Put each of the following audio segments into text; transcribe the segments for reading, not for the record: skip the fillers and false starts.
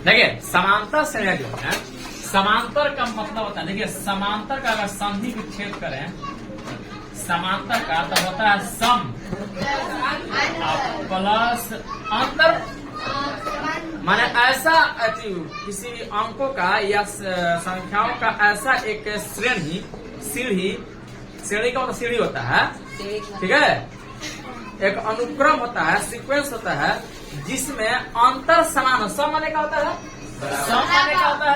देखिए समांतर श्रेणी जो है, समांतर का मतलब होता है, देखिए समांतर का अगर संधि विच्छेद करें समांतर का तो होता है सम प्लस अंतर, माने ऐसा किसी अंकों का या संख्याओं का ऐसा एक श्रेणी श्रेणी का मतलब सीढ़ी होता है, ठीक है, एक अनुक्रम होता है, सीक्वेंस होता है जिसमें अंतर समान हो। सम माने क्या होता है? सम माने क्या होता है?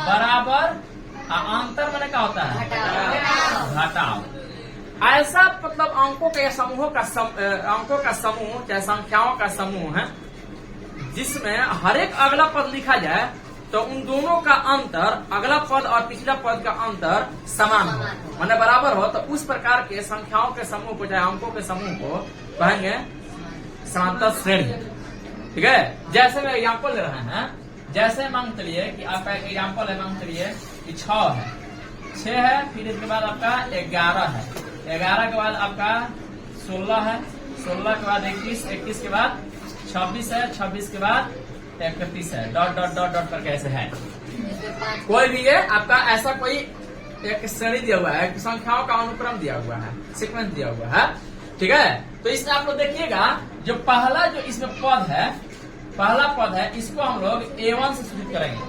बराबर। अंतर माने क्या होता है? घटाव। ऐसा मतलब अंकों के समूहों का अंकों का समूह चाहे संख्याओं का समूह है जिसमें हर एक अगला पद लिखा जाए तो उन दोनों का अंतर, अगला पद और पिछला पद का अंतर समान हो, माने बराबर हो, तो उस प्रकार के संख्याओं के समूह को चाहे अंकों के समूह को कहेंगे समांतर श्रेणी, ठीक है। जैसे मैं एग्जाम्पल ले रहे हैं, जैसे मान चलिए कि आपका एक एग्जाम्पल है, मान चलिए कि 6 है, 6 है, फिर इसके बाद आपका 11 है, 11 के बाद आपका 16 है, 16 के बाद 21, 21 के बाद 26 है, 26 के बाद 31 है, डॉट डॉट डॉट डॉट करके ऐसे है। कोई भी है आपका ऐसा कोई एक श्रेणी दिया हुआ है, संख्याओं का अनुक्रम दिया हुआ है, सीक्वेंस दिया हुआ है, ठीक है। तो इसमें आप लोग देखिएगा जो पहला जो इसमें पद है, पहला पद है, इसको हम लोग A1 से सूचित करेंगे।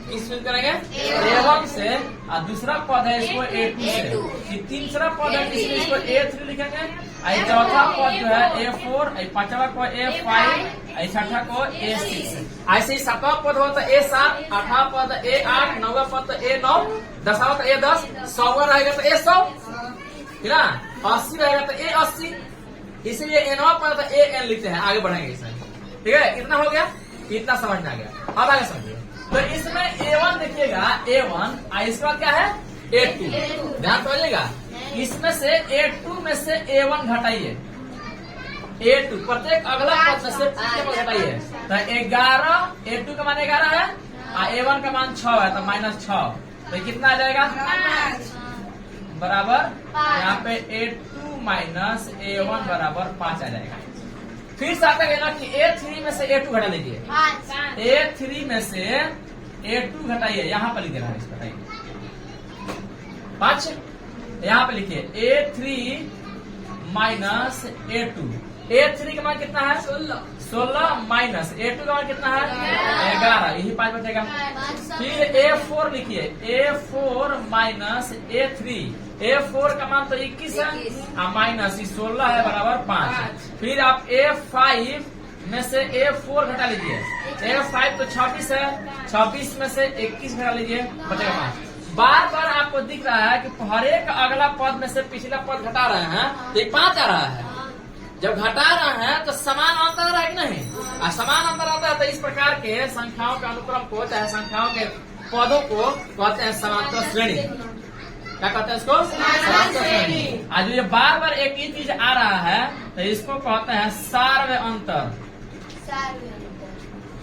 किस सूचित करेंगे? A1 से। और दूसरा पद है इसको A2 से। तीसरा पद है इसको A3 लिखेंगे। चौथा पद जो है A4, पांचवा को A5, छठा को A6। ऐसे ही 7वां पद होता है A7, 8वां पद A8, 9वां पद A9, 10वां तो A10, 100वां रहेगा तो A100, ठीक है, 80 रहेगा तो A80, इसलिए Nवां पद तो AN लिखते हैं। आगे बढ़ेंगे इसमें, ठीक है। इतना हो गया, इतना समझ में आ गया। अब आगे समझिए। तो इसमें A1 देखिएगा, A1, इसके बाद क्या है A2, ध्यान समझिएगा। इसमें से A2 में से A1 घटाइए, A2 प्रत्येक अगला पद में से प्रत्येक घटाइए। तो 11, A2 का मान 11 है और A1 का मान 6 है, तो -6, तो कितना आ जाएगा? बराबर यहाँ पे A2 माइनस A1 बराबर 5 आ जाएगा। फिर से आता है ना कि A3 में से A2 घटा लीजिए, A3 में से A2 घटाइए, यहाँ पर लिख देना है, घटाइए 5, यहाँ पे लिखिए A3 माइनस A2, A3 का मान कितना है? 16 माइनस A2 का मान कितना है? 11, यही 5 बचेगा। फिर A4 लिखिए, A4 माइनस A3, A4 का मान तो 21 है और माइनस 16 है, बराबर 5। फिर आप A5 में से A4 घटा लीजिए, A5 तो 26 है, 26 में से 21 घटा लीजिए, बचेगा 5। बार बार आपको दिख रहा है कि हर एक अगला पद में से पिछला पद घटा रहे हैं तो 5 आ रहा है। जब घटा रहे हैं तो समान अंतर आ रहा है कि नहीं? और समान अंतर आता है तो इस प्रकार के संख्याओं के अनुक्रम को चाहे संख्याओं के पदों को कहते हैं समांतर श्रेणी। क्या कहते हैं इसको? समांतर श्रेणी। आज ये बार बार एक ही चीज आ रहा है तो इसको कहते हैं सार्वय अंतर,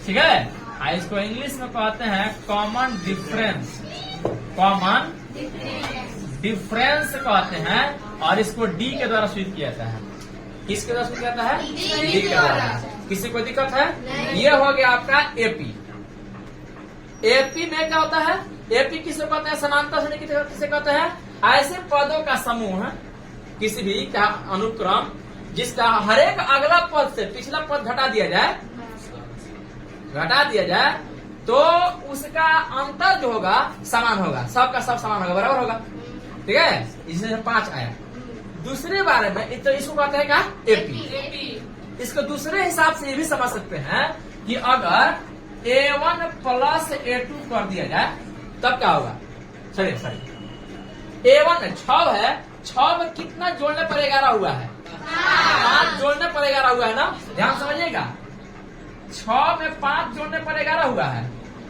ठीक है। इसको इंग्लिश में कहते हैं कॉमन डिफरेंस, कॉमन डिफरेंस कहते हैं। और इसको डी के द्वारा सूचित किया जाता है। किसके द्वारा सूचित किया जाता है? डी के द्वारा। किसी को दिक्कत है? ये हो गया आपका एपी। एपी में क्या होता है? एपी किसे कहते हैं? समांतर श्रेणी किसे कहते हैं? ऐसे पदों का समूह, किसी भी का अनुक्रम जिसका हर एक अगला पद से पिछला पद घटा दिया जाए तो उसका अंतर जो होगा समान होगा, सबका सब समान होगा, बराबर होगा, ठीक है। इसमें 5 आया। दूसरे बारे में तो इसको कहते हैं क्या? एपी। इसको दूसरे हिसाब से ये भी समझ सकते हैं कि अगर A1 प्लस A2 कर दिया जाए तब क्या होगा? चलिए A1 6 है, 6 में कितना जोड़ने पर 11 हुआ है? 5 जोड़ने पर 11 हुआ है ना, ध्यान समझिएगा। 6 में 5 जोड़ने पर 11 हुआ है।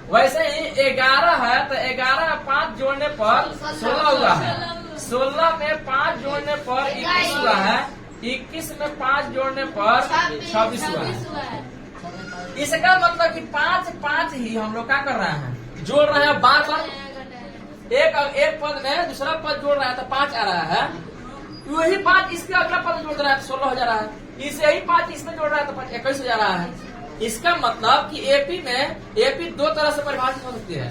वैसे ही 11 है तो 11 में 5 जोड़ने पर 16 हुआ है, 16 में 5 जोड़ने पर 21 हुआ है, 21 में 5 जोड़ने पर 26 हुआ है। इसका मतलब कि 5 ही हम लोग क्या कर रहे हैं? जोड़ रहे हैं बार बार। एक पद में दूसरा पद जोड़ रहा है तो 5 आ रहा है, वही 5 इसके अगला पद जोड़ रहा है तो 16 हो जा रहा है, इसे ही 5 इसमें जोड़ रहा है तो 21 हो जा रहा है। इसका मतलब कि एपी में एपी दो तरह से परिभाषित हो सकती है।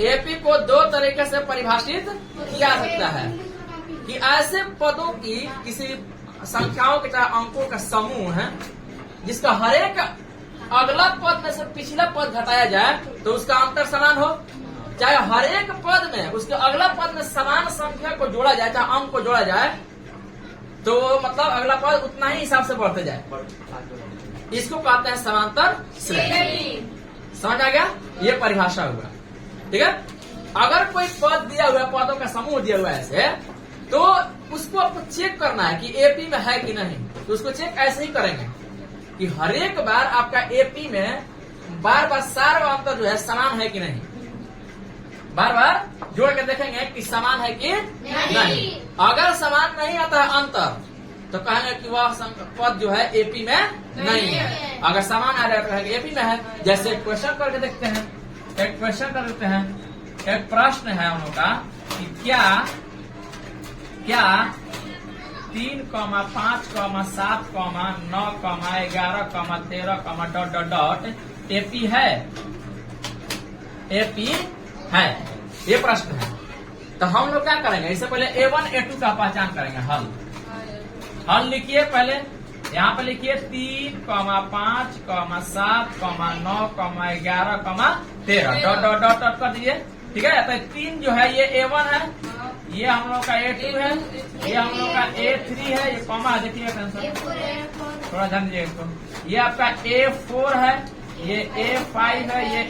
एपी को दो तरीके से परिभाषित किया जा सकता है कि ऐसे पदों की किसी संख्याओं के चाहे अंकों का समूह है जिसका हर एक अगला पद में से पिछला पद घटाया जाए तो उसका अंतर समान हो, चाहे हर एक पद में उसके अगला पद में समान संख्या को जोड़ा जाए, चाहे अंक को जोड़ा जाए, तो मतलब अगला पद उतना ही हिसाब से बढ़ते जाए। इसको कहते हैं समांतर श्रेणी। समझ आ गया? ये परिभाषा हुआ। ठीक है। अगर कोई पद दिया हुआ है, पदों का समूह दिया हुआ है ऐसे, तो उसको आपको चेक करना है कि एपी में है कि नहीं। तो उसको चेक ऐसे ही करेंगे कि हर एक बार आपका एपी में बार बार सार व अंतर जो है समान है कि नहीं, बार बार जोड़ के देखेंगे कि समान है कि नहीं। अगर समान नहीं आता है अंतर तो कहेंगे कि वह पद जो है एपी में नहीं है। अगर समान आ रहा है तो कहेंगे एपी में है। जैसे क्वेश्चन करके देखते हैं, एक क्वेश्चन कर देते हैं। एक प्रश्न है हम लोग का कि क्या 3, 5, 7, 9, 11, 13, ... एपी है? एपी है, ये प्रश्न है। तो हम लोग क्या करेंगे, इससे पहले A1 A2 का पहचान करेंगे। हल लिखिए पहले, यहाँ पे लिखिए 3, 5, 7, 9, 11, 13 ... कर दीजिए। ठीक है। तो 3 जो है ये A1 है, ये हम लोग का A2 है, ये हम लोग का A3 है, ये कॉमा देखिए थोड़ा ध्यान दीजिए इसको। ये आपका A4 है, ये A5 है, ये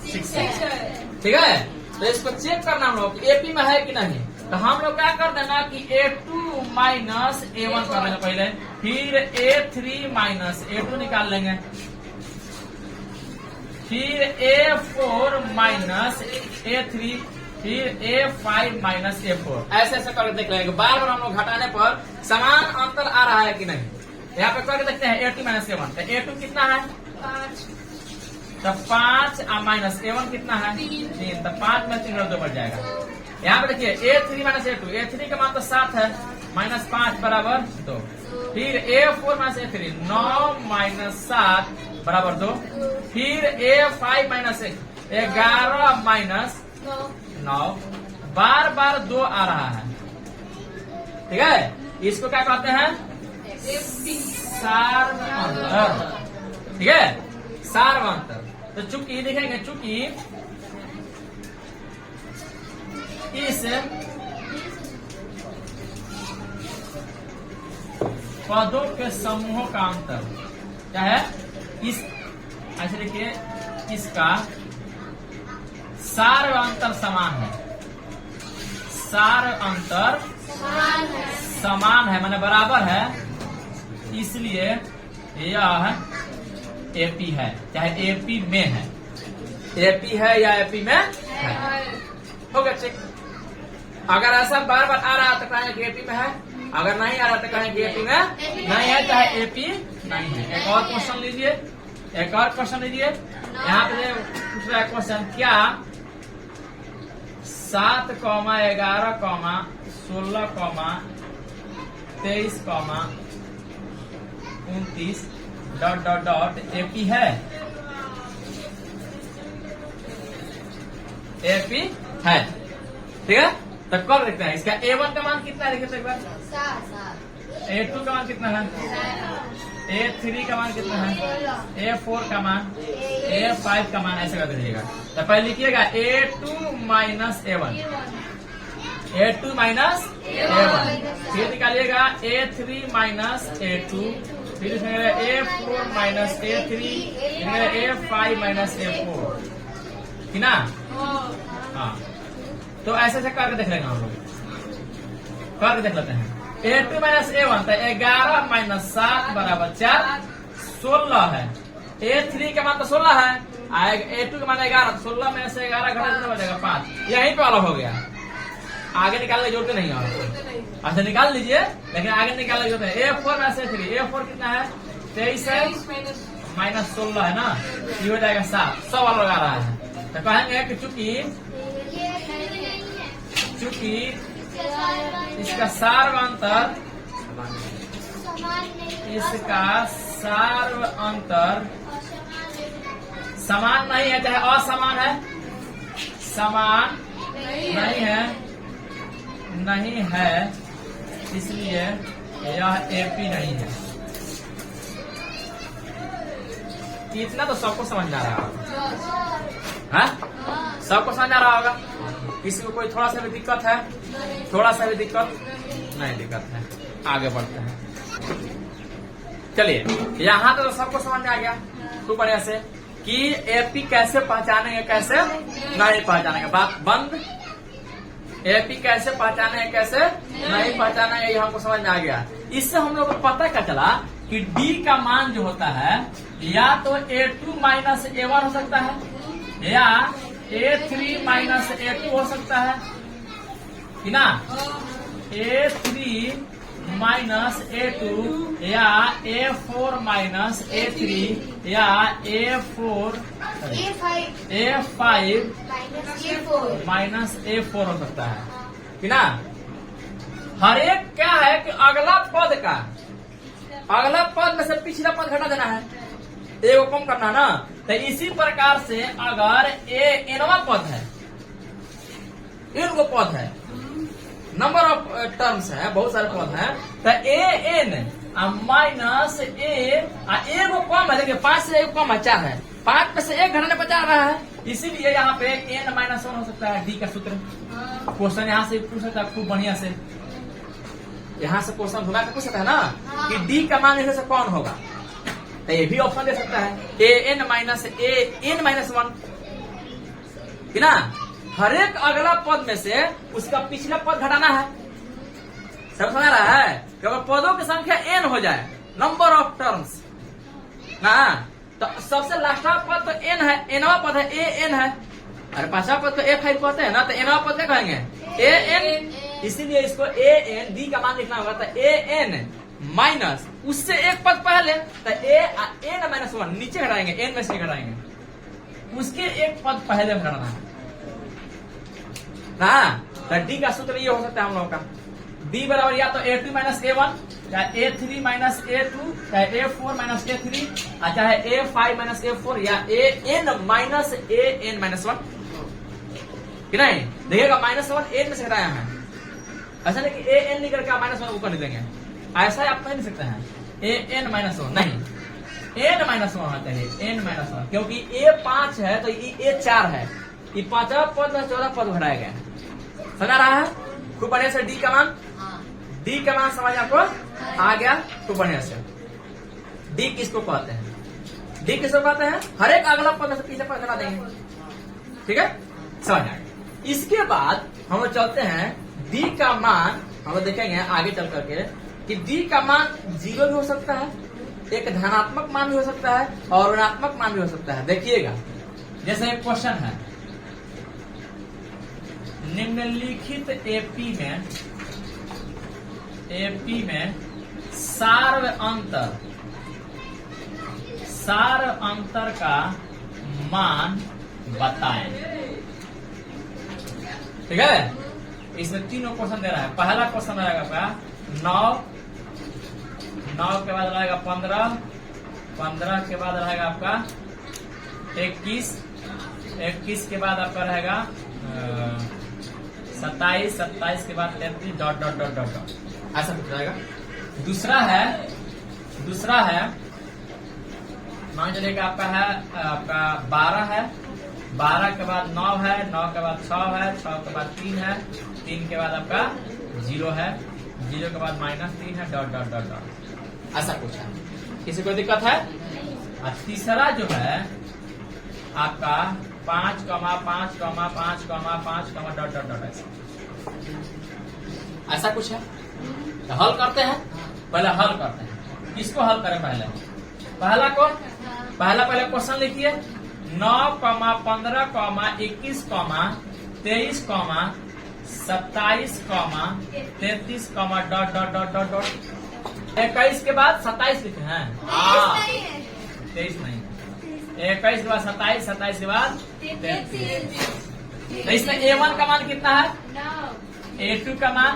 A6 है। ठीक है। तो इसको चेक करना हम लोग एपी में है कि नहीं। तो हम लोग क्या कर देना कि A2 माइनस A1 कर लेंगे पहले, फिर A3 माइनस A2 निकाल लेंगे, फिर A4 माइनस A3, फिर A5 माइनस A4। ऐसे ऐसे करके देख लेंगे। बार बार हम लोग घटाने पर समान अंतर आ रहा है कि नहीं। यहाँ पे करके देखते हैं A2 माइनस A1। तो A2 कितना है? 5। तो 5 माइनस A1 कितना है? 3। तो 5 में 3 और 2 बढ़ जाएगा। यहाँ पे देखिए A3 माइनस A2, A3 का मान तो 7 है, माइनस 5 बराबर 2। फिर A4 माइनस A3, 9 माइनस 7 बराबर 2। फिर A5 माइनस 11 माइनस 9, बार बार 2 आ रहा है। ठीक है। इसको क्या कहते हैं? सार अंतर। ठीक है, सार अंतर। तो चूंकि देखेंगे, चूंकि इस पदों के समूहों का अंतर क्या है, इस ऐसे देखिए, इसका सार अंतर समान है। सार अंतर समान है माने बराबर है, इसलिए यह एपी है, चाहे एपी में है। एपी है या एपी में है, हो गया चेक। अगर ऐसा बार बार आ रहा तो कहेंगे कि एपी में है, अगर नहीं आ रहा तो कहेंगे कि एपी में नहीं है, चाहे एपी नहीं है। एक और क्वेश्चन लीजिए, एक और क्वेश्चन लीजिए। यहाँ पे पूछ रहा है क्वेश्चन, क्या 7, 11, 16, 23, 29 ... एपी है? एपी है। ठीक है। तो कर देखते हैं इसका A1 का मान कितना है, देखिए तो एक बार। A2 का मान कितना है, A3 का मान कितना है, A4 का मान, A5 का मान, ऐसे कर दीजिएगा। तो पहले लिखिएगा A2 minus A1, A2 minus A1, फिर निकालिएगा A3 माइनस A2, फिर इसमें A4 minus A3, A5 minus A4, कि ना? हाँ। तो ऐसे ऐसे करके देख लेंगे हम लोग, करके देख लेते हैं। A2 माइनस A1, तो 11 माइनस 7 बराबर 4, 16 है। A3 का मान तो 16 है, A2 का मान 11, तो 16 में से 11 घटा कितना बचेगा, 5। यहीं पे अलग हो गया, आगे निकालने की जरूरत नहीं है। अच्छा निकाल लीजिए, लेकिन आगे निकालने की जरूरत है। A4 में से 3, A4 कितना है, 23 है, माइनस 16 है ना, ये हो जाएगा 7। 100 अलग आ रहा है। तो कहेंगे कि चूंकि इसका सार अंतर, इसका सार अंतर समान नहीं है, चाहे असमान है, समान नहीं है, इसलिए यह एपी नहीं है। इतना तो सबको समझ में आ रहा होगा, हाँ? सबको समझ आ रहा होगा। किसी को कोई थोड़ा सा भी दिक्कत है? थोड़ा सा भी दिक्कत नहीं, दिक्कत है। आगे बढ़ते हैं। चलिए, यहाँ तो सबको समझ में आ गया खूब बढ़िया से कि एपी कैसे पहचानेंगे, कैसे नहीं पहचानेंगे। बात बंद। एपी कैसे पहचानेंगे, कैसे नहीं पहचानेंगे, ये हमको समझ में आ गया। इससे हम लोग को पता क्या चला कि डी का मान जो होता है या तो A2 माइनस A1 हो सकता है या A3 माइनस A2 हो सकता है कि ना, A3 माइनस A2 या A4 माइनस A3 या A5 माइनस A4 हो सकता है कि ना। हर एक क्या है कि अगला पद में से पिछला पद घटा देना है, एगो कम करना ना। तो इसी प्रकार से अगर एनवा पद है, इनको पद है, नंबर ऑफ टर्म्स है, बहुत सारे पद हैं, तो ए एन माइनस एगो कम है, देखिए 5 से एक कम है 4 है, 5 में से 1 घटाने पर जा रहा है, इसीलिए यहाँ पे n माइनस 1 हो सकता है। डी का सूत्र क्वेश्चन यहाँ से पूछ सकता है खूब बढ़िया से, यहाँ से क्वेश्चन घुमा के पूछ सकता है ना कि डी का मान इनमें से कौन होगा, तो ये भी ऑप्शन दे सकता है ए एन माइनस 1 कि ना। हर एक अगला पद में से उसका पिछला पद घटाना है, सब समझ रहा है। अगर पदों की संख्या n हो जाए, नंबर ऑफ टर्म्स ना, तो सबसे लास्ट पद तो n है, nवा पद है ए एन है, अरे 5वां पद को A5 कहते हैं ना, तो nवा पद क्या कहेंगे ए एन, इसीलिए इसको ए एन डी का मान लिखना होगा। तो ए एन माइनस उससे एक पद पहले, तो एन माइनस 1 नीचे घटाएंगे, एन में से घटाएंगे, उसके एक पद पहले घटाना है ना। तो डी का सूत्र ये हो सकता है हम लोग का, डी बराबर या तो A2 माइनस A1 या A3 माइनस A2 या A4 माइनस A3 चाहे A5 माइनस A4 या AN माइनस AN माइनस 1 कि नहीं। देखिएगा -1 एन में से घटाया है, ऐसा नहीं कि AN निकल के -1 ऊपर निकलेंगे, ऐसा आप कह नहीं सकते हैं। AN माइनस 1 नहीं, n माइनस 1 होना चाहिए, n माइनस 1, क्योंकि A5 है तो ये A4 है, ये 5वां पद में 14 पद घटाया गया। समझ रहा है खूब बढ़िया से। डी का मान समझ आपको आ गया खूब बढ़िया से। डी किसको कहते हैं, डी किसको कहते हैं, हर एक अगला पद में से पीछे पद घटा देंगे, ठीक है, समझ आ गया। इसके बाद हम लोग चलते हैं डी का मान, हम लोग देखेंगे आगे चल करके कि डी का मान 0 भी हो सकता है, एक धनात्मक मान भी हो सकता है और ऋणात्मक मान भी हो सकता है। देखिएगा, जैसे एक क्वेश्चन है, निम्नलिखित एपी में सार अंतर का मान बताएं। ठीक है, इसमें 3 क्वेश्चन दे रहा है। पहला क्वेश्चन रहेगा आपका 9 के बाद रहेगा 15 के बाद रहेगा आपका 21 के बाद आपका रहेगा 27 के बाद 33 dot dot dot dot dot, ऐसा कुछ रहेगा। दूसरा है मान चलिए आपका है आपका 12 है, 12 के बाद 9 है, 9 के बाद 6 है, 6 के बाद 3 है, 3 के बाद आपका 0 है, 0 के बाद -3 है, डॉट डॉट डॉट डॉट, ऐसा कुछ है। किसी को दिक्कत है? और तीसरा जो है आपका 5, 5, 5, 5 डॉट डॉट डॉट, ऐसा कुछ है। तो हल करते हैं, पहले हल करते हैं। किसको हल करें? पहले क्वेश्चन लिखिए 9, 15, 21, 23, 27, 33, dot dot dot dot dot, 21 के बाद 27 लिखे हैं, 23 नहीं, 21 के बाद 27, 27 के बाद 33। तो इसमें A1 का मान कितना है? A2 का मान,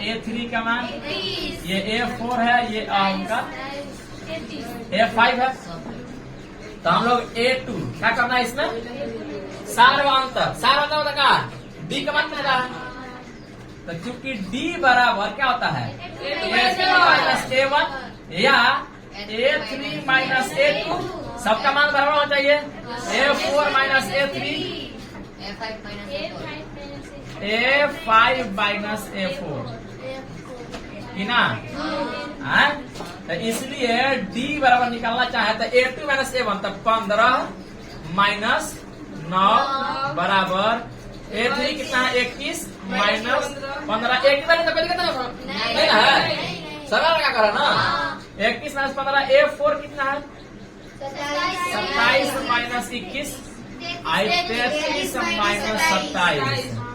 A3 का मान, ये A4 है, ये उनका A5 है, तो हम लोग A2 क्या करना है इसमें सार्वंतर होता क्या D का मान कितना है तो क्योंकि D बराबर क्या होता है A3 माइनस A1 या A3 माइनस A2 सबका मान बराबर होना चाहिए A4 minus A3 A5 minus A4 कि ना तो इसलिए D बराबर निकालना चाहे तो A2 माइनस A1 तब 15 माइनस 9 बराबर A3 कितना है 21 माइनस 15 एक बार तो कितना नहीं ना है सरल क्या करा ना 21 माइनस 15 A4 कितना है 27 माइनस 21 33 माइनस 27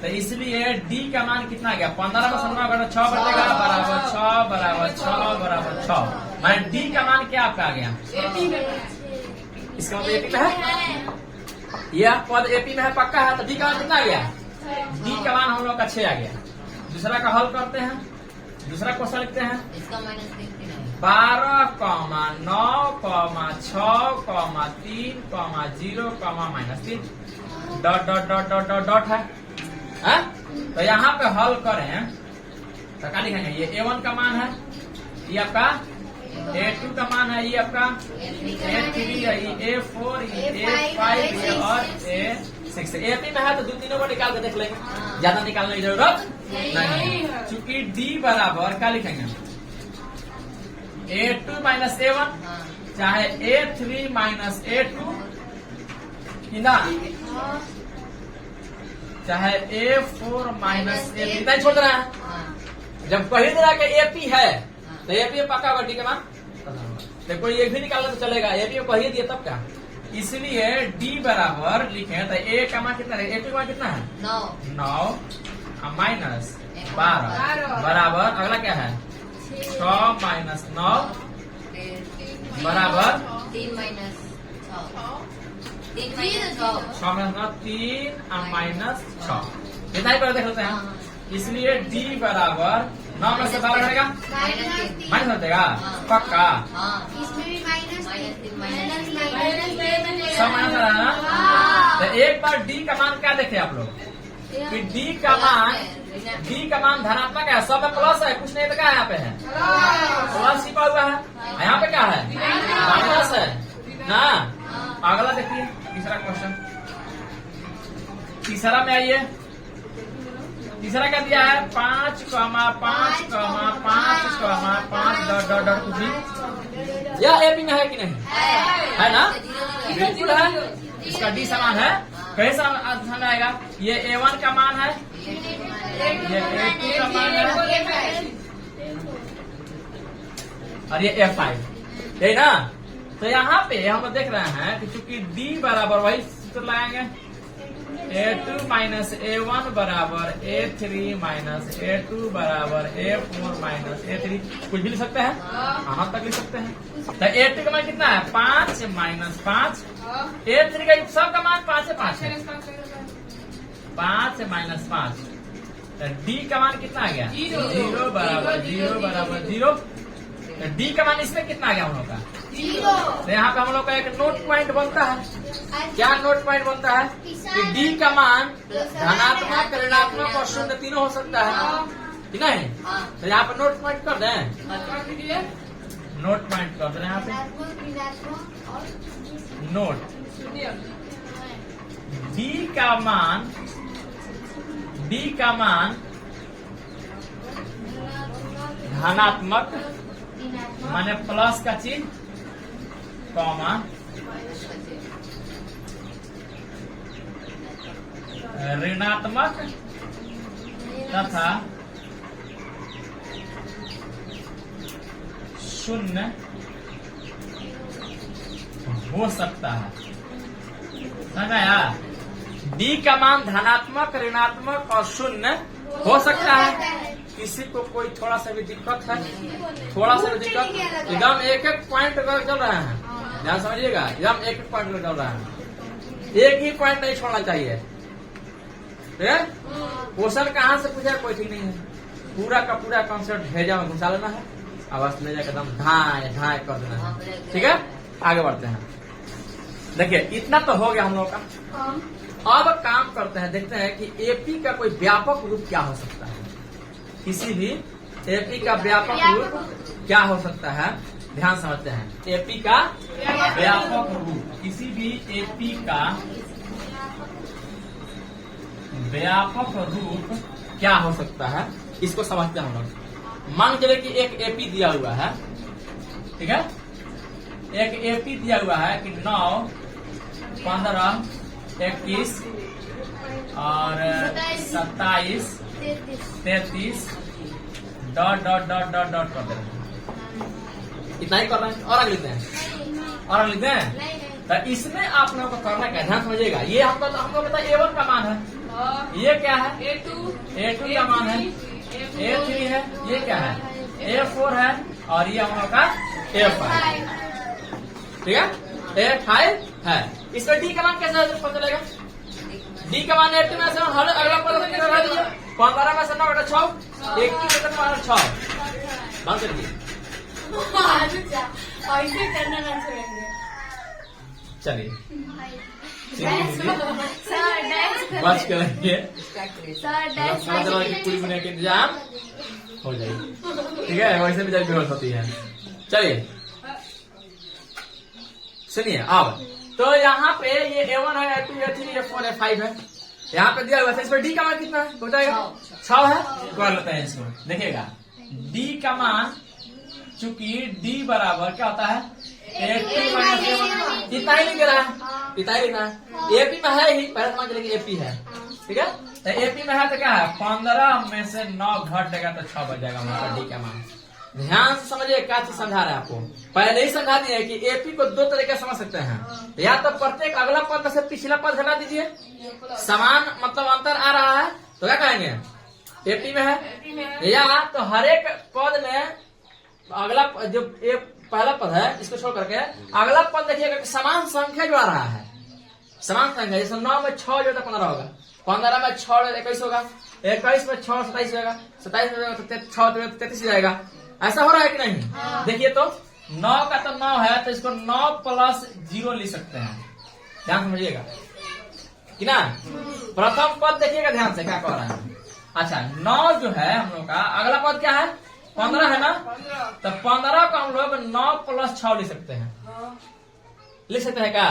तो इसलिए D का मान कितना गया 15 में 15 बटा 6 बचेगा बराबर 6 माने D का मान क्या आपका आ गया इसका मतलब एपी में है यह पद एपी में है पक्का है तो D का मान कितना आ गया D का मान हम लोग का 6 आ गया दूसरा का हल करते हैं दूसरा क्वेश्चन लिखते हैं 12, 9, 6, 3, 0, -3 डॉट है तो यहाँ पे हल करें तो क्या लिखेंगे ये A1 का मान है ये आपका A2 का मान है ये आपका A3 है ये A4 ये A5 ये और A6 AP में है तो दो तीनों को निकाल के देख लेंगे ज्यादा निकालने की जरूरत नहीं क्योंकि D बराबर क्या लिखेंगे A2 माइनस A1 चाहे A3 माइनस A2 ना चाहे A4 माइनस A3 इतना छोड़ रहा है जब कही दे रहा कि AP है तो AP पक्का होगा D का मान तो कोई एक भी निकालना तो चलेगा AP को कही दिए तब क्या इसलिए D बराबर लिखे तो A का मान कितना है AP का मान कितना है 9 माइनस 12 बराबर अगला क्या है 6 माइनस 9 बराबर 3 माइनस 6 माइनस 6 इतना ही पर देख लेते हैं इसलिए D बराबर 9 में से 12 रहेगा माइनस हो जाएगा पक्का इसमें भी माइनस सब माइनस आ रहा है ना तो एक बार D का मान क्या देखे आप लोग कि D का मान धनात्मक है सब में प्लस है कुछ नहीं तो क्या है यहाँ पे है प्लस छिपा हुआ है यहाँ पे क्या है माइनस है ना अगला देखिए तीसरा क्वेश्चन तीसरा में आइए तीसरा क्या दिया है 5, 5, 5 डॉट कुछ भी यह एपी में है कि नहीं है ना बिल्कुल है इसका डी समान है कैसे समझ आएगा ये A1 का मान है ये A2 का मान है और ये A5 यही ना तो यहाँ पे हम देख रहे हैं कि चूंकि D बराबर वही सूत्र लगाएंगे A2 माइनस A1 बराबर A3 माइनस A2 बराबर A4 माइनस A3 कुछ भी लिख सकते हैं यहाँ तक लिख सकते हैं तो A2 का मान कितना है 5 माइनस 5 A3 का सब का मान 5 से 5 है 5 माइनस 5 तो D का मान कितना आ गया 0 बराबर 0 तो D का मान इसमें कितना आ गया हम लोग का तो यहाँ पे हम लोग का एक नोट पॉइंट बनता है क्या नोट पॉइंट बनता है कि D का मान धनात्मक ऋणात्मक और शून्य तीनों हो सकता है ठीक है तो यहाँ पे नोट पॉइंट कर दें नोट पॉइंट कर दें यहाँ पे नोट D का मान धनात्मक माने प्लस का चिन्ह कॉमा ऋणात्मक तथा शून्य हो सकता है समझ आया D का मान धनात्मक ऋणात्मक और शून्य हो सकता है किसी को कोई थोड़ा सा भी दिक्कत है थोड़ा सा भी दिक्कत एकदम एक पॉइंट चल रहा है ध्यान समझिएगा एकदम एक पॉइंट चल रहा है एक ही पॉइंट नहीं छोड़ना चाहिए क्वेश्चन कहाँ से पूछा कोई ठीक नहीं है पूरा का पूरा कॉन्सेप्ट भेजा में घुसा लेना है अब ले जाकर एकदम ढाई कर देना है ठीक है आगे बढ़ते हैं देखिए इतना तो हो गया हम लोग का। अब काम करते हैं, देखते हैं कि एपी का कोई व्यापक रूप क्या हो सकता है। किसी भी एपी का व्यापक रूप क्या हो सकता है, ध्यान समझते हैं। एपी का व्यापक रूप, किसी भी एपी का व्यापक रूप क्या हो सकता है, इसको समझते हैं हम लोग। मान चले कि एक एपी दिया हुआ है, ठीक है, एक एपी दिया हुआ है कि 9, 15, 21 और 27, 33 dot dot dot dot dot कर दे रहे हैं। इतना ही कर रहे हैं और आगे लिखते हैं, और आगे लिखते हैं। तो इसमें आप लोगों को करना क्या, ध्यान समझिएगा। ये हमको पता A1 का मान है, ये क्या है A2 का मान है, A3 है, ये क्या है A4 है, और ये हम लोग का A5, ठीक है, A5 है। इसमें D का मान कैसे पता चलेगा? D का मान A2 में से हर अगला पद कितना लगा दीजिए, 15 में से 9 बटा 6, 21 में 6 बंद कर दीजिए। ऐसे करना ना छोड़ेंगे। चलिए सर बच कर रहिए, सर पूरी दुनिया के इंतजाम हो जाएगी, ठीक है, वैसे भी जब बेहोश होती है। चलिए सुनिए अब, तो यहाँ पे ये A1 है, A2, A3, A4, A5 है, यहाँ पे दिया हुआ है। इसमें D का मान कितना है बताइएगा? 6 है। कर लेते हैं इसको, देखिएगा D का मान, चूंकि D बराबर क्या होता है A2 माइनस A1, इतना ही लिख रहा है, इतना ही लिखना है। एपी में है ही, पहले समझ लेंगे एपी है, ठीक है। तो एपी में है तो क्या है, 15 में से 9 घट देगा तो 6 बच जाएगा हमारा D का मान। ध्यान से समझिए क्या चीज समझा रहे हैं आपको, पहले ही समझा दिए कि एपी को दो तरीके समझ सकते हैं। या तो प्रत्येक अगला पद से पिछला पद घटा दीजिए, समान मतलब अंतर आ रहा है तो क्या कहेंगे एपी में है, या तो हर एक पद में अगला जो एक पहला पद है इसको छोड़ करके अगला पद देखिएगा कि समान संख्या जो आ रहा है, समान संख्या, जैसे 9 में 6 जो 15 होगा, 15 में 6 21 होगा, 21 में 6 27 होगा, 27 में 6 33 हो जाएगा। ऐसा हो रहा है कि नहीं? देखिए तो 9 का तो 9 है, तो इसको 9 प्लस 0 लिख सकते हैं, ध्यान समझिएगा कि ना। प्रथम पद देखिएगा ध्यान से क्या कह रहा है। अच्छा 9 जो है हम लोग का, अगला पद क्या है 15 है ना, तो 15 को हम लोग 9 प्लस 6 लिख सकते हैं, लिख सकते हैं क्या?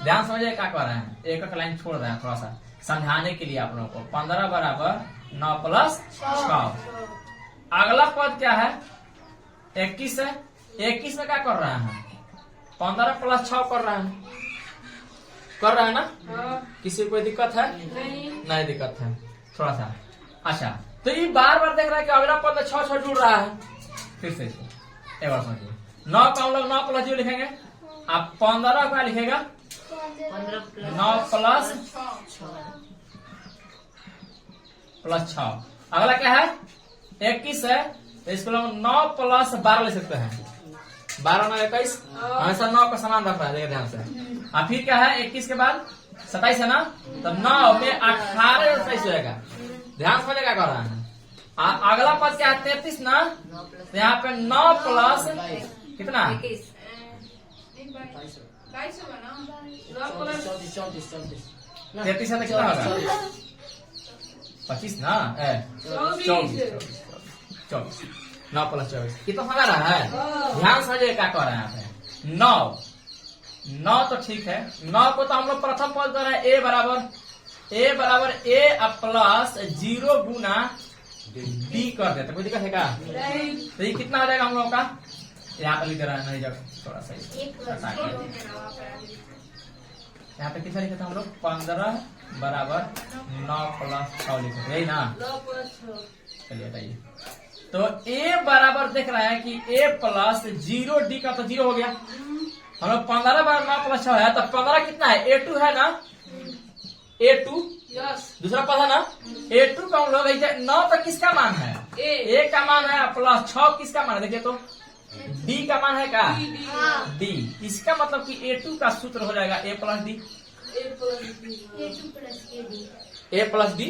ध्यान समझिए क्या कह रहे हैं, एक एक लाइन छोड़ रहे हैं थोड़ा सा समझाने के लिए आप लोगों को। 15 बराबर 9 प्लस 6। अगला पद क्या है 21 है, 21 में क्या कर रहे हैं 15 प्लस 6 कर रहे हैं ना। किसी को कोई दिक्कत है? नहीं दिक्कत है थोड़ा सा। अच्छा तो ये बार बार देख रहा है कि अगला पद में 6 जुड़ रहा है, फिर से एक बार समझिए। 9 को हम लोग 9 प्लस 0 लिखेंगे, आप 15 का लिखेगा 9 प्लस 6। अगला क्या है 21 है, तो इसको लोग 9 प्लस 12 ले सकते हैं, 12 9 21, हमेशा 9 का समान रख रहा है, देखिए ध्यान से। और फिर क्या है 21 के बाद 27 है ना, तो 9 में 18 और 27 हो जाएगा, ध्यान समझे क्या कर रहा है। अगला पद क्या है 33 ना, तो यहाँ पे 9 प्लस कितना 33 है तो कितना होगा 25 ना, 24 9 प्लस 24 कितना समझ रहा है। ध्यान समझिए क्या कह रहे हैं यहाँ पे। 9 तो ठीक है, 9 को तो हम लोग प्रथम पद कर रहे हैं A बराबर A प्लस 0 गुना D कर देते, कोई दिक्कत है क्या? तो ये कितना हो जाएगा हम लोग का, यहाँ पे लिख रहा है नहीं जगह थोड़ा सा यहाँ पे कितना लिखे थे हम लोग 15 बराबर 9 प्लस 6 लिखे यही ना। चलिए बताइए, तो A बराबर देख रहे हैं कि A प्लस 0 D का तो 0 हो गया, हम लोग 15 बराबर 9 प्लस 6 है, तो 15 कितना है A2 है ना, A2 दूसरा पद है ना, A2 का हम लोग 9 तक किसका मान है A का मान है, प्लस 6 किसका मान है देखिए तो D का मान है क्या D। इसका मतलब कि A2 का सूत्र हो जाएगा A plus D, A plus D।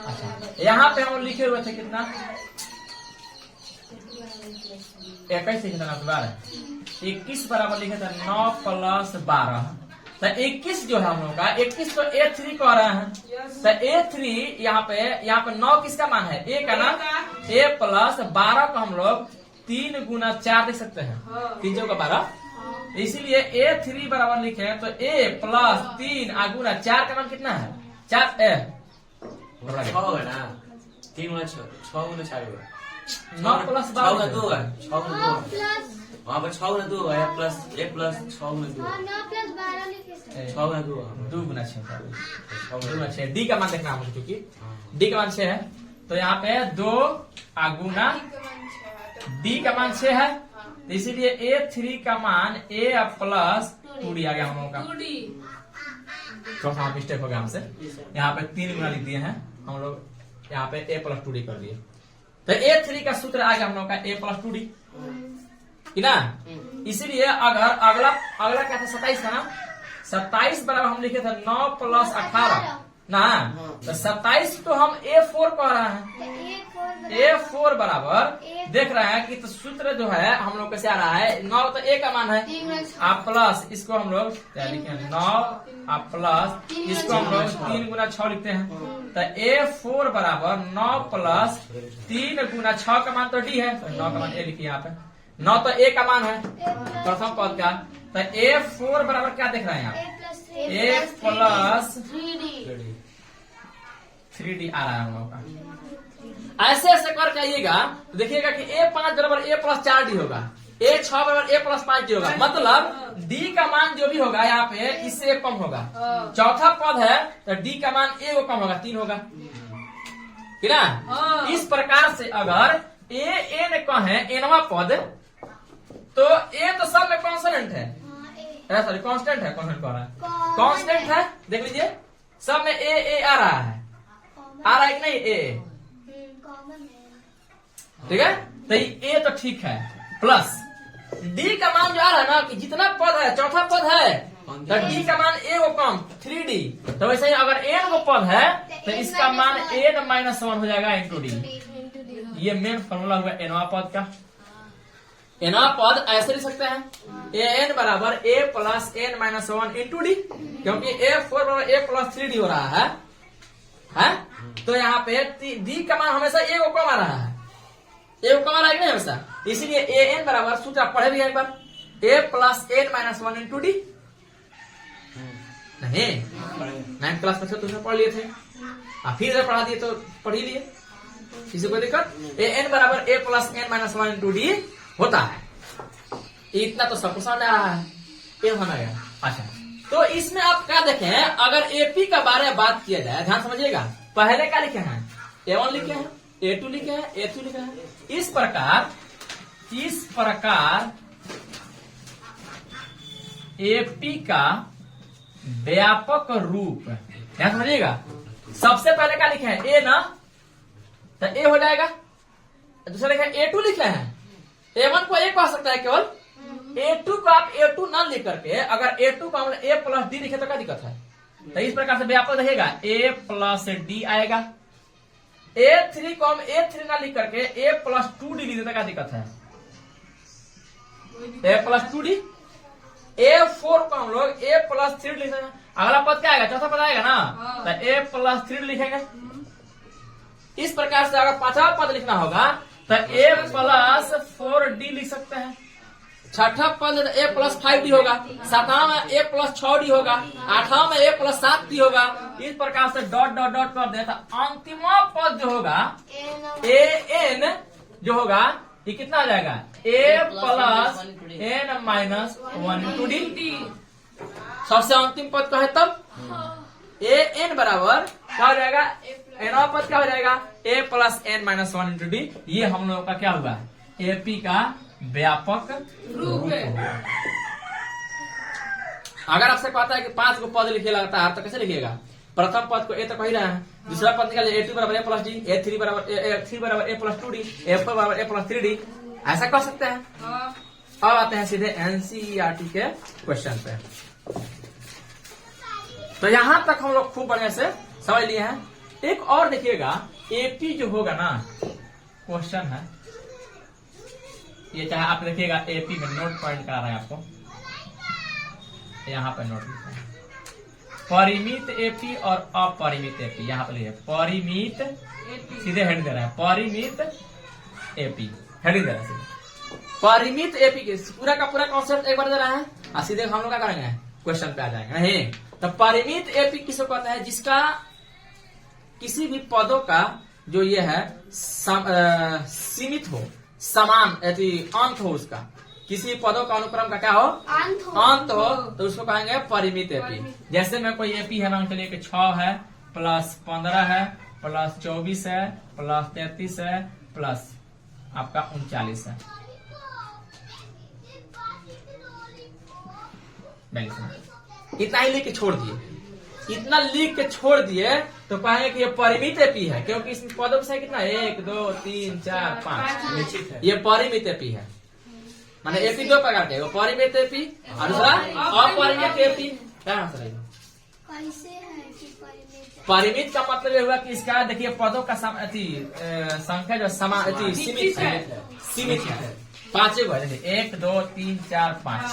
अच्छा यहाँ पे हम लिखे हुए थे कितना 21 लिखे थे ना, 21 बराबर लिखे थे 9 प्लस 12, तो 21 जो है हम लोग का 21 तो A3 कह रहे हैं। तो A3 यहाँ पे 9 किसका मान है? A का ना। A प्लस 12 को हम लोग 3 गुना 4 लिख सकते हैं। 3 चौका 12, इसीलिए A3 बराबर लिखे तो A प्लस 3 गुना 4 का मान कितना है? 4 6 है ना, 3 गुना 6 गुना 4 होगा। 9 प्लस 6 गुना 2 12 है, 6 गुना 2 वहाँ पर 6 गुना 2 है प्लस 1 प्लस 6 गुना 2 6 गुना 2 2 गुना 6 2 गुना 6। डी का मान देखना है क्योंकि डी का मान 6 है, तो यहाँ पे 2 गुना डी का मान 6 है, इसीलिए A3 का मान A प्लस 2D आ गया हम लोगों का। थोड़ा सा मिस्टेक हो गया हमसे, यहाँ पे 3 गुना लिख दिए हैं हम लोग, यहाँ पे A प्लस 2D कर दिए। तो A3 का सूत्र आ गया हम लोग का A प्लस 2D कि ना। इसीलिए अगर अगला क्या था? 27 था ना। 27 बराबर हम लिखे थे 9 प्लस 18 ना। तो 27 तो हम A4 कह रहे हैं। A4 बराबर देख रहे हैं कि तो सूत्र जो है हम लोग कैसे आ रहा है? 9 तो A का मान है, आप प्लस इसको हम लोग क्या लिखे? 9 आप प्लस इसको हम लोग 3 गुना 6 लिखते हैं। तो A4 बराबर 9 प्लस 3 गुना 6 का मान तो D है, तो 9 का मान A लिखिए यहाँ पे। 9 तो A का मान है प्रथम पद का। तो A4 बराबर क्या देख रहे हैं आप? A प्लस 3D आ रहा है हम लोग का। ऐसे ऐसे करके आइएगा तो देखिएगा कि A5 बराबर A प्लस 4D होगा, A6 बराबर A प्लस 5D होगा। मतलब D का मान जो भी होगा यहाँ पे इससे 1 कम होगा। चौथा पद है तो D का मान 1 कम होगा, 3 होगा कि ना। इस प्रकार से अगर A n कहे nवा पद तो A तो सब में कॉन्स्टेंट है, सॉरी कांस्टेंट है, कांस्टेंट कह रहा है, कांस्टेंट है। देख लीजिए सब में A आ रहा है, कि नहीं? A ठीक है, तो ये A तो ठीक है। प्लस D का मान जो आ रहा है ना कि जितना पद है चौथा पद है तो D का मान A को कम 3D। तो वैसे ही अगर n को पद है तो इसका मान n माइनस 1 हो जाएगा इंटू D। ये मेन फॉर्मूला हुआ nवा पद का। nवा पद ऐसे लिख सकते हैं an बराबर A plus n minus 1 into D, क्योंकि A4 बराबर A प्लस 3D हो रहा है? तो यहाँ पे D का मान हमेशा A को कम आ रहा है, A को कम आ रहा है नहीं हमेशा, इसीलिए an बराबर सूत्र आप पढ़े भी एक बार A plus n minus 1 into D। नहीं 9th क्लास में थे तो उसमें पढ़ लिए थे, फिर से पढ़ा दिए तो पढ़ ही लिए, किसी कोई दिक्कत? an बराबर A plus n minus 1 into D होता है। इतना तो सबको समझ आ रहा है, ये होना गया। अच्छा, तो इसमें आप क्या देखें, अगर AP का बारे में बात किया जाए, ध्यान समझिएगा, पहले क्या लिखे हैं? A1 लिखे हैं, A2 लिखे हैं, A3 लिखे हैं। इस प्रकार AP का व्यापक रूप, ध्यान समझिएगा, सबसे पहले क्या लिखे हैं? A ना, तो A हो जाएगा। दूसरा लिखे हैं A2 लिखे हैं, A1 को A कह सकता है केवल, A2 को आप A2 ना लिख करके अगर A2 को हम A प्लस D लिखे तो क्या दिक्कत है? तो इस प्रकार से व्यापक रहेगा, A प्लस D आएगा। A3 को हम A3 ना लिख करके A प्लस 2D लिख देते क्या दिक्कत है? A plus 2D। A4 को हम लोग A प्लस 3D लिख सकते हैं। अगला पद क्या आएगा? चौथा पद आएगा ना, तो A प्लस 3D लिखेंगे। इस प्रकार से अगर पांचवा पद लिखना होगा तो A प्लस 4D लिख सकते हैं। छठा पद A प्लस 5D होगा, सातवां में A प्लस 6D होगा, आठवां में A प्लस 7D होगा। इस प्रकार से डॉट डॉट डॉट कर देता। अंतिमवा पद जो होगा AN जो होगा ये कितना आ जाएगा? A plus n minus 1 into D। सबसे अंतिम पद का है तब AN बराबर क्या हो जाएगा? nवा पद क्या हो जाएगा? A plus n minus 1 into D। ये हम लोगों का क्या हुआ? AP का व्यापक रूप है। अगर आपसे कहता है कि 5 को पद लिखे लगता है तो कैसे लिखिएगा? प्रथम पद को A तो कह ही रहा है, दूसरा पद निकालिए A2 बराबर A प्लस D, A3 बराबर A प्लस 2D, A4 बराबर A प्लस 3D, ऐसा कर सकते हैं। अब आते हैं सीधे NCERT के क्वेश्चन पे। तो यहां तक हम लोग खूब बढ़िया से समझ लिए हैं। एक और देखिएगा, AP जो होगा ना क्वेश्चन है, ये चाहे आप देखिएगा AP में नोट पॉइंट करा रहा है आपको, यहाँ पे नोट लिखा है। परिमित एपी और अपरिमित एपी। यहाँ पर लिखिए परिमित, सीधे हेडिंग दे रहा है परिमित एपी, हेडिंग दे रहा है सीधे। परिमित एपी के पूरा का पूरा कॉन्सेप्ट एक बार दे रहा है और सीधे हम लोग क्या करेंगे, क्वेश्चन पे आ जाएंगे। नहीं तो परिमित एपी किसको कहते हैं, जिसका किसी भी पदों का जो ये है सीमित हो, समान अंत हो, उसका किसी पदों का अनुक्रम का क्या हो, अंत हो, तो उसको कहेंगे परिमित एपी। जैसे में कोई एपी है, मान चलिए कि 6 है प्लस 15 है प्लस 24 है प्लस 33 है प्लस आपका 39 है। इतना ही लिख के छोड़ दिए, इतना लिख के छोड़ दिए तो कहेंगे कि ये परिमित एपी है, क्योंकि इसमें पदों से कितना 1 2 3 4 5 निश्चित है, ये परिमित एपी है। माने एपी दो प्रकार के, वो परिमित एपी और दूसरा अपरिमित एपी। क्या आंसर है? परिमित का मतलब ये हुआ कि इसका देखिए पदों का संख्या जो समान सीमित है, सीमित है, 5 है, 1 2 3 4 5,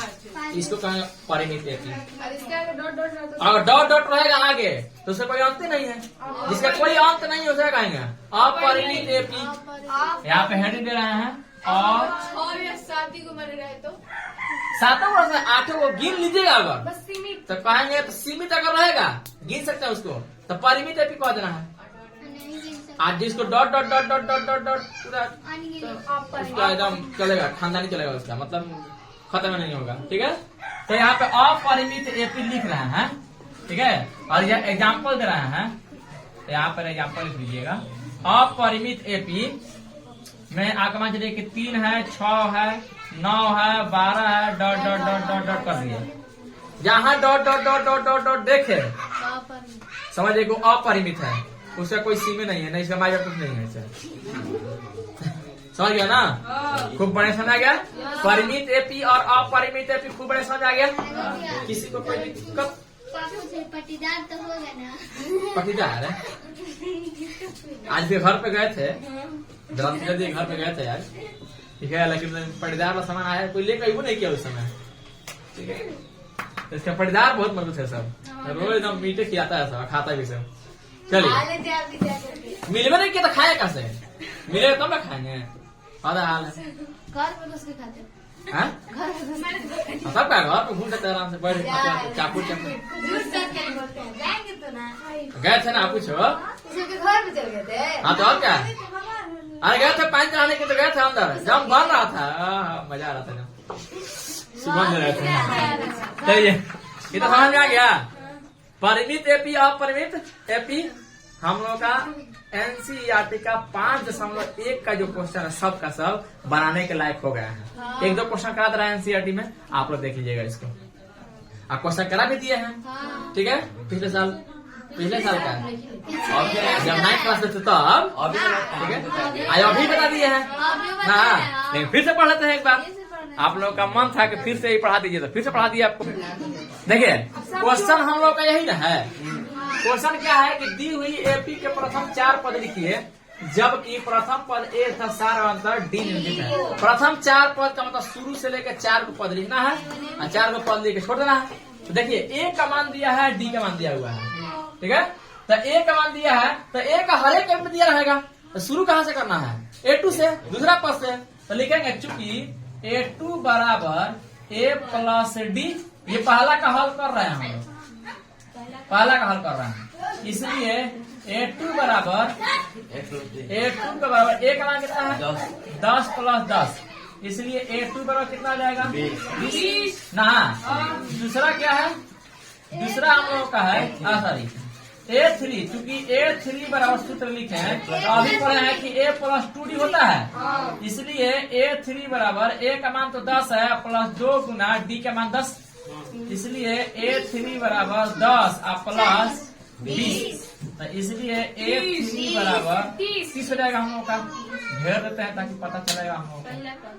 इसको कहेंगे परिमित एपी। अगर डॉट डॉट रहेगा आगे तो उसका कोई अंत नहीं है, जिसका कोई अंत नहीं है उसे कहेंगे अपरिमित एपी। यहाँ पे हेडिंग दे रहे हैं और 7 को मरे रहे तो 7 वर्ष में 8 को गिन लीजिएगा, अगर तो कहेंगे तो सीमित अगर रहेगा गिन सकते हैं उसको, तो परिमित एपी कह देना है। आज जिसको dot dot dot dot dot dot dot पूरा उसका एकदम चलेगा, खानदानी चलेगा, उसका मतलब खत्म नहीं होगा। ठीक है, तो यहाँ पे अपरिमित एपी लिख रहे हैं, ठीक है, और यह एग्जाम्पल दे रहे हैं, तो यहाँ पर एग्जाम्पल लिख लीजिएगा। अपरिमित एपी में आपका मान चलिए कि 3 है 6 है 9 है 12 है dot dot dot dot dot कर दिए। जहाँ dot dot dot dot dot dot देखे समझिए को अपरिमित है, उसका कोई सीमा नहीं है, नहीं इसका माइनस कुछ नहीं है इसे। समझ गया ना, खूब बड़े समझ आ गया। परिमित एपी और अपरिमित एपी खूब बड़े समझ आ गया। किसी को कोई दिक्कत? पटीदार तो होगा ना, पटीदार है। आज भी घर पे गए थे, घर पे गए थे यार, ठीक है, लेकिन पटीदार का सामान आया, कोई लेकर वो नहीं किया उस समय, ठीक है। इसका पटीदार बहुत मजबूत है, सब रोज एकदम मीठे खिलाता है, सब खाता भी सब। चलिए मिले नहीं किया तो खाए कैसे, मिले तब ना खाएंगे, आधा हाल है। घर पे उसके खाते हाँ? सबका घर पे घूमते आराम से बैठ चाकू जाएंगे तो ना, गए थे ना, आप पूछो घर पे चल गए थे। हाँ तो और क्या, अरे गए थे पानी चढ़ाने के, तो गए थे अंदर जब बन रहा था, मजा आ रहा था जब सुबह में रहे थे। चलिए ये तो समझ में आ गया। परिमित एपी अपरिमित एपी हम लोग का एनसीईआरटी का 5.1 का जो क्वेश्चन है सब का सब बनाने के लायक हो गया है। 1-2 क्वेश्चन करा दे रहा है एनसीईआरटी में, आप लोग देख लीजिएगा इसको। आप क्वेश्चन करा भी दिए हैं, ठीक है, पिछले साल का जब 9th क्लास में थे तब, ठीक है, अभी बता दिए हैं ना, लेकिन फिर से पढ़ लेते हैं एक बार। आप लोग का मन था कि फिर से ही पढ़ा दीजिए, तो फिर से पढ़ा दिए आपको। देखिए क्वेश्चन हम लोग का यही ना है। क्वेश्चन क्या है कि दी हुई एपी के प्रथम 4 पद लिखिए, जबकि प्रथम पद ए तथा सार अंतर डी निम्नलिखित है। प्रथम 4 पद का मतलब शुरू से लेकर 4 को पद लिखना है और 4 को पद लेके छोड़ देना है। तो देखिए ए का मान दिया है, डी का मान दिया हुआ है, ठीक है, तो ए का मान दिया है, तो ए का हर एक में दिया रहेगा, तो शुरू कहाँ से करना है, A2 से, दूसरा पद से, तो लिखेंगे चूंकि A2 बराबर A प्लस डी, ये पहला का हल कर रहे हैं हम लोग, पहला का हल कर रहे हैं, इसलिए A2 बराबर A का मान कितना है 10 प्लस 10, इसलिए A2 बराबर कितना आ जाएगा 20 ना। दूसरा क्या है, दूसरा हम लोग का है सॉरी A3, चूंकि A3 बराबर सूत्र लिखे हैं, तो अभी पढ़े हैं कि A प्लस 2D होता है, इसलिए A3 बराबर A का मान तो 10 है प्लस 2 गुना D का मान 10, इसलिए A3 बराबर 10 प्लस 20, तो इसलिए A3 बराबर 30 हो जाएगा हम लोग का। घेर देते हैं ताकि पता चलेगा हम लोग को,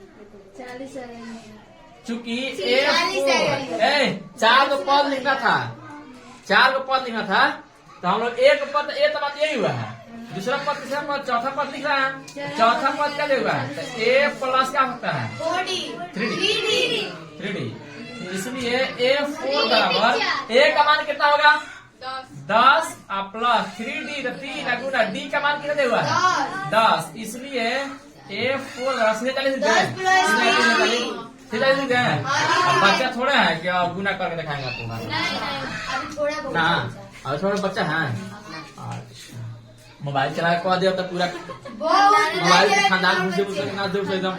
चूंकि चार को पद लिखना था, 4 को पद लिखना था, तो हम लोग एक पद ए तो बात यही हुआ है, दूसरा पद तीसरा पद चौथा पद लिख रहा है, चौथा पद क्या हुआ है, तो A प्लस क्या होता है 3D, इसलिए A4 बराबर A का मान कितना होगा 10 प्लस 3D तो 3 गुना D का मान कितना हुआ है 10, इसलिए A4 सीधे 40 गए हैं। बच्चा थोड़ा है क्या गुना करके दिखाएंगे आपको ना, और थोड़ा बच्चा है। अच्छा मोबाइल चला के कह दिया तो पूरा मोबाइल के खानदान घुसे ना दूर से एकदम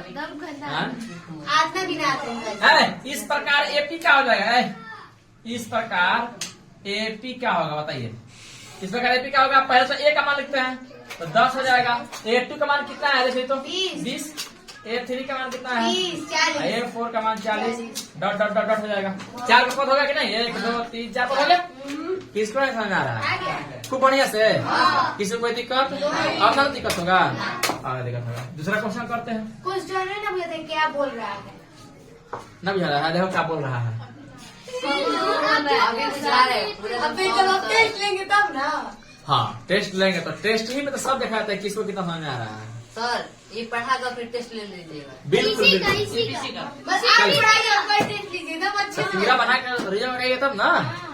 इस प्रकार एपी क्या हो जाएगा, इस प्रकार एपी क्या होगा बताइए। इस प्रकार एपी क्या होगा, पहले तो ए का मान लिखते हैं तो 10 हो जाएगा। A2 का मान कितना है जैसे तो 20, A3 का मान कितना है A4 का मान 40 डॉट डॉट डॉट डॉट हो जाएगा। 4 का पद होगा कि नहीं, 1 2 3 4 पद हो गया। किसको नहीं समझ आ रहा है खूब बढ़िया से, किसी को कोई दिक्कत और ना दिक्कत होगा, आगे दिक्कत होगा। दूसरा क्वेश्चन करते हैं। कुछ ना बुझे क्या बोल रहा है, ना बुझा रहा है, देखो क्या बोल रहा है। अभी जब आप टेस्ट लेंगे तब ना। हाँ टेस्ट लेंगे तो टेस्ट ही में तो सब दिखाता है किसको कितना समझ आ रहा है। सर ये पढ़ा कर फिर टेस्ट ले लीजिएगा। बिल्कुल इसी का बस आप पढ़ाई टेस्ट लीजिए तब तो अच्छा पूरा बना कर रिजल्ट लगाइए तब ना,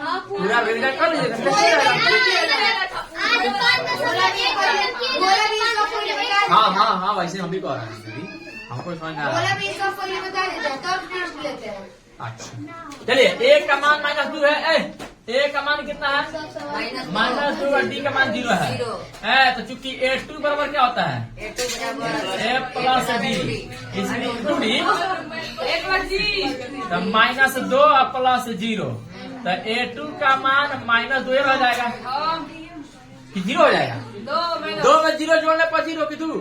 हाँ, पूरा रिजल्ट कर लीजिए हाँ हाँ हाँ वैसे हम भी कह रहे हैं दीदी, हमको समझ में आ रहा है। अच्छा चलिए A का मान -2 है, A का मान कितना है -2 और D का मान 0 है। तो चूंकि A2 बराबर क्या होता है A प्लस D, इसलिए 2D तो -2 प्लस 0 तो A2 का मान -2 हो जाएगा कि 0 हो जाएगा। 2 में 0 जोड़ने पर 0 की 2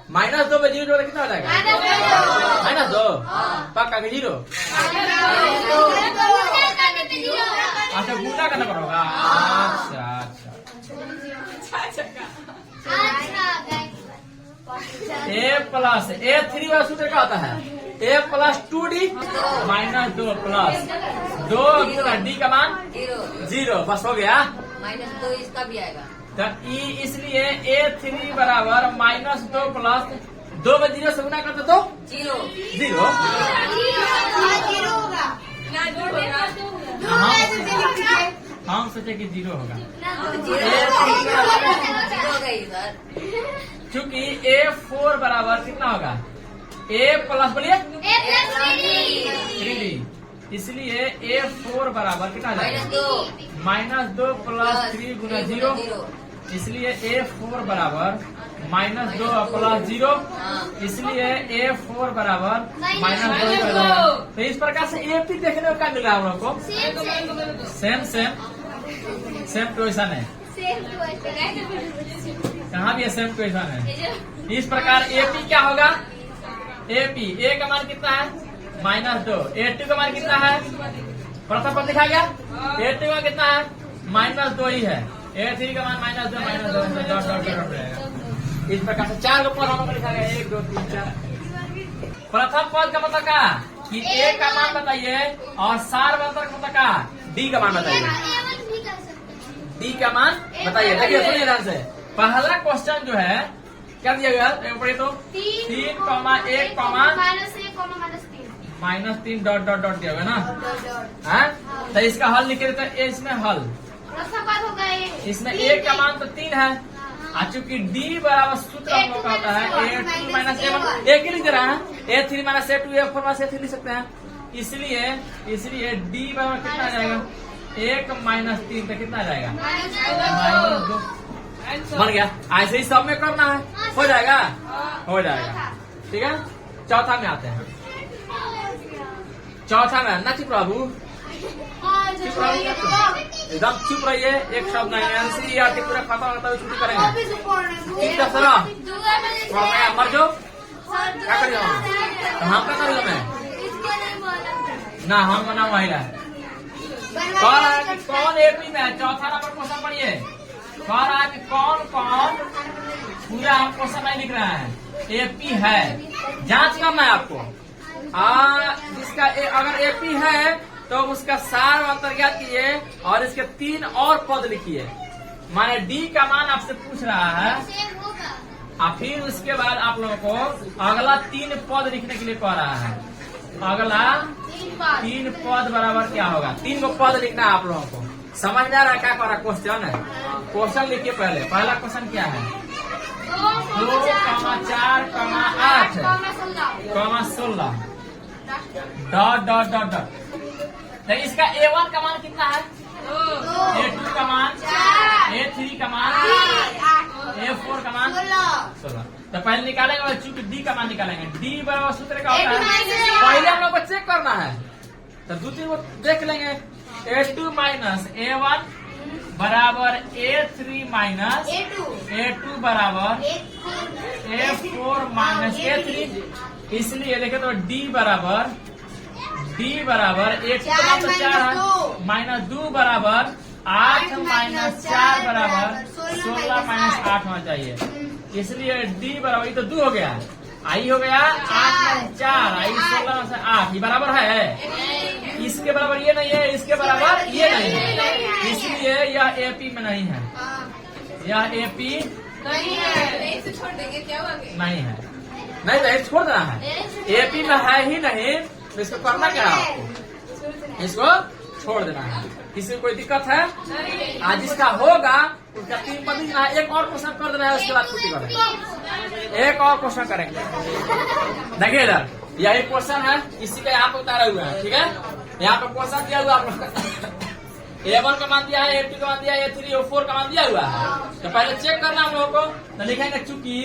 -2 में 0 जोड़ने कितना हो जाएगा -2 पक्का कि 0। अच्छा गुना करना पड़ेगा। अच्छा A प्लस A3 वाला सूत्र क्या होता है A plus 2D -2 plus 2 Guna D का मान 0 बस हो गया। -2 इसका भी आएगा तो इसलिए A3 बराबर -2 प्लस 2 में 0 से गुना करते तो 0 हम सोचे कि 0 होगा क्योंकि A4 बराबर कितना होगा A प्लस बोलिए 3D, इसलिए A4 बराबर कितना जाएगा -2 प्लस 3 गुना 0, इसलिए A4 बराबर -2 प्लस 0, इसलिए A4 बराबर -2। तो इस प्रकार से AP देखने को क्या मिल रहा है हम लोग को, सेम क्वेश्चन है। कहाँ भी है सेम क्वेश्चन है। इस प्रकार AP क्या होगा, AP A का मान कितना है -2, A2 का मान कितना है प्रथम पद लिखा गया, A2 का कितना है -2 ही है, A3 का मान -2 डॉट डॉट डॉट रहेगा। इस प्रकार से 4 पद हम लोग लिखा गया 1 2 3 4। प्रथम पद का मतलब क्या कि A का मान बताइए और सार मंत्र का मतलब क्या D का मान बताइए, D का मान बताइए। देखिए सुनिए ध्यान से, पहला क्वेश्चन जो है क्या दिया गया पढ़े तो 3, -3 डॉट डॉट डॉट दिया हुआ ना। तो इसका हल लिखे तो इसमें हल इसमें A का मान तो 3 है, चूंकि D बराबर सूत्र हम लोग का होता है A2 माइनस A1, एक ही लिख दे रहा है A3 minus A2 A4 minus A3 लिख सकते हैं। इसलिए D बराबर कितना आ जाएगा 1 - 3 तो कितना आ जाएगा -2 बन गया। ऐसे ही सब में करना है, हो जाएगा ठीक है। चौथा में आते हैं, चौथा में ना चुप बाबू, चुप रहिए एकदम चुप रहिए, एक शब्द नहीं NCERT पूरा खत्म होता है छुट्टी करेंगे ठीक है सर। मर जाओ क्या कर हम क्या करूँगा मैं ना, हम बना महिला कह रहा है कि कौन AP में है। चौथा नंबर क्वेश्चन पढ़िए, कह रहा है कि कौन पूरा हम क्वेश्चन नहीं लिख रहे हैं AP है, जांच करना है आपको। जिसका अगर AP है तो उसका सार अंतर्ज्ञात कीजिए और इसके 3 और पद लिखिए। माने D का मान आपसे पूछ रहा है और फिर उसके बाद आप लोगों को अगला 3 पद लिखने के लिए कह रहा है। अगला 3 पद बराबर क्या होगा, 3 को पद लिखना है आप लोगों को। समझ में आ रहा है क्या कर रहा क्वेश्चन है? क्वेश्चन लिखिए पहले। पहला क्वेश्चन क्या है? 2, 4, 8, 16 डॉट डॉट डॉट डॉट। तो इसका A1 का मान कितना है? A2 का मान, A3 का मान, A4 का मान 16। तो पहले निकालेंगे और चूंकि D का मान निकालेंगे। D बराबर सूत्र का होता है, पहले हम लोग को चेक करना है। तो दूसरी को देख लेंगे। A2 माइनस A1 बराबर A3 माइनस A2 बराबर A4 माइनस A3। इसलिए देखे तो D बराबर A2 का मान तो 4 है, माइनस 2 बराबर 8 माइनस 4 बराबर 16 माइनस 8 होना चाहिए। इसलिए D बराबर, ये तो 2 हो गया, आई हो गया 8 माइनस 4, आई 16 से 8, ये बराबर है। इसके बराबर ये नहीं है, इसके बराबर ये नहीं है, इसलिए यह AP में नहीं है, यह AP नहीं है। छोड़ देंगे क्या हुआ? नहीं है, नहीं तो छोड़ देना है। AP में है ही नहीं तो इसको करना क्या है आपको? इसको छोड़ देना है। किसी को कोई दिक्कत है? आज जिसका होगा उसका 3 पर लिखना है। एक और क्वेश्चन कर देना है, उसके बाद छुट्टी करेंगे। एक और क्वेश्चन करेंगे। देखिए इधर, यह एक क्वेश्चन है, इसी का यहाँ पे उतारा हुआ है, ठीक है? यहाँ पे क्वेश्चन दिया हुआ आप लोग का। A1 का मान दिया है, A2 का मान दिया है, A3, A4 का मान दिया हुआ है। तो पहले चेक करना हम लोगों को। तो लिखेंगे चूंकि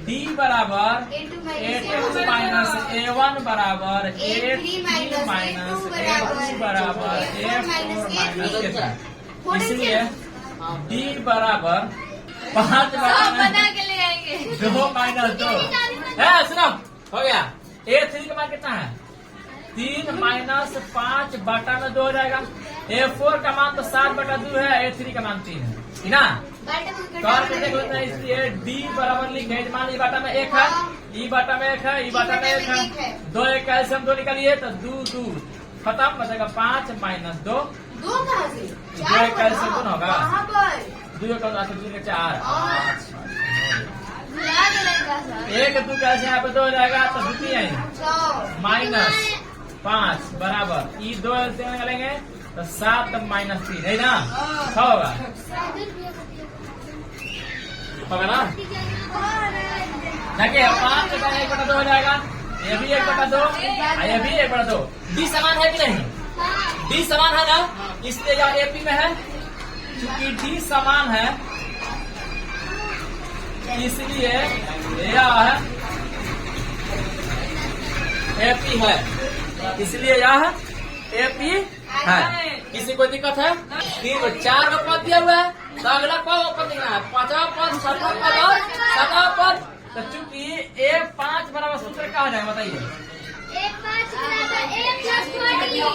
D बराबर A2 माइनस A1 बराबर A3 माइनस A2 बराबर A4 माइनस A3। इसलिए D बराबर 5 बना के ले आएंगे। 2 माइनस 2 है। सुनो, हो गया। A3 का मान कितना है? 3 माइनस 5 बटा में 2 हो जाएगा। A4 का मान तो 7 बटा 2 है, A3 का मान 3 है, ठीक ना? कर देख लेते हैं। इसलिए D बराबर लिखे, मान ली बाटा में 1 है, ई बाटा में 1 है, ई बाटा में 1 है, 2 1 कैल्शियम 2 निकालिए तो 2 खत्म, बचेगा 5 माइनस 2, 2 1 कैल्शियम 2 होगा, 2 1 4, 1 2 कैल्शियम यहाँ पे 2 हो जाएगा, तो 2 माइनस 5 बराबर ई 2 निकालेंगे तो 7 माइनस 3 है ना, 6 होगा ना? देखिए 5 का 1 बटा 2 हो जाएगा, ये भी 1 बटा 2, ये भी 1 बटा 2। D समान है कि नहीं? D समान है ना, इसलिए यह AP में है। क्योंकि D समान है इसलिए यह AP है, इसलिए यह AP है। किसी को दिक्कत है? 4 का पद दिया हुआ है, तो अगला कौन पद लिखना है? 5वां पद, 7वां पद और 7वां पद। तो चूंकि A5 बराबर सूत्र क्या हो जाएगा बताइए?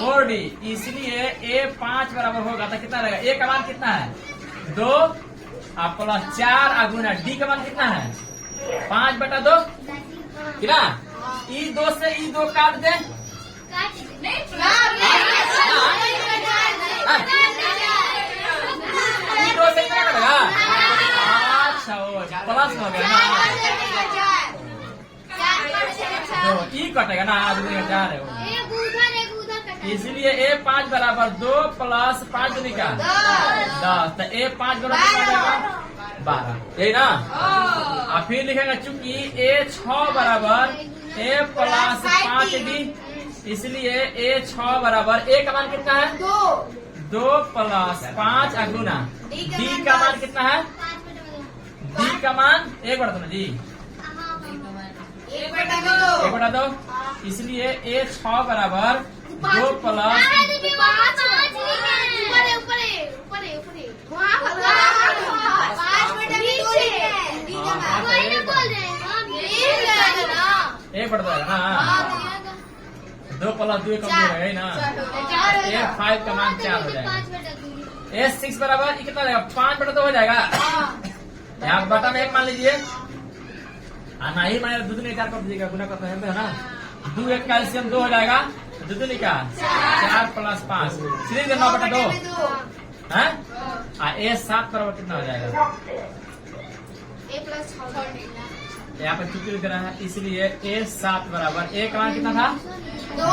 4D, इसलिए A5 बराबर होगा तो कितना रहेगा? A का मान कितना है? 2 प्लस 4 गुना D का मान कितना है? 5 बटा 2, ठीक ना? E2 से E2 काट दे, E2 से कितना कटेगा? 5 प्लस हो गया ना, तो E कटेगा ना, 4 है वो। इसलिए A5 बराबर 2 प्लस 5 दूनी का 10, तो A5 बराबर 12, यही ना? और फिर लिखेंगे चूंकि A6 बराबर A प्लस 5D, इसलिए A6 बराबर A का मान कितना है? 2 प्लस 5 गुना D का मान कितना है? D का मान 1 बटा 2 जी, 1 बटा 2, इसलिए A6 बराबर 2 प्लस 1 बटा 2 ना, 2 प्लस 2 कम हो गया ना, A5 का मान 4 हो जाएगा। A6 बराबर कितना रहेगा? 5 बटा 2 हो जाएगा। यहाँ बटा में 1 मान लीजिए, नहीं माने 2 दूनी 4 कर दीजिएगा, गुना करते हैं ना, 2 1 कैल्शियम 2 हो जाएगा, 2 दूनी का 4 प्लस 5, सीधे 9 बटा 2 है। A7 बराबर कितना हो जाएगा? यहाँ पे चुकी लिख रहा है, इसलिए A7 बराबर A का मान कितना था? 2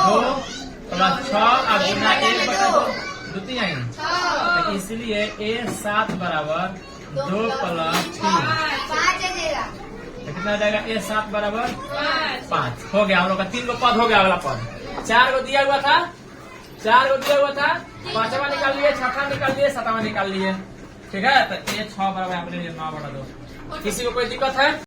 प्लस 6 गुना 1 बटा 2, द्वितीय आई, तो इसलिए A7 बराबर 2 + 3, 5 दे देगा। तो कितना हो जाएगा? A7 बराबर 5 हो गया। हम लोग का 3 गो पद हो गया। अगला पद 4 गो दिया हुआ था, 4 गो दिया हुआ था, 5वां निकाल लिए, 6वां निकाल लिए, 7वां निकाल लिए। ठीक है, तो A6 बराबर आपने 9/2। किसी को कोई दिक्कत है?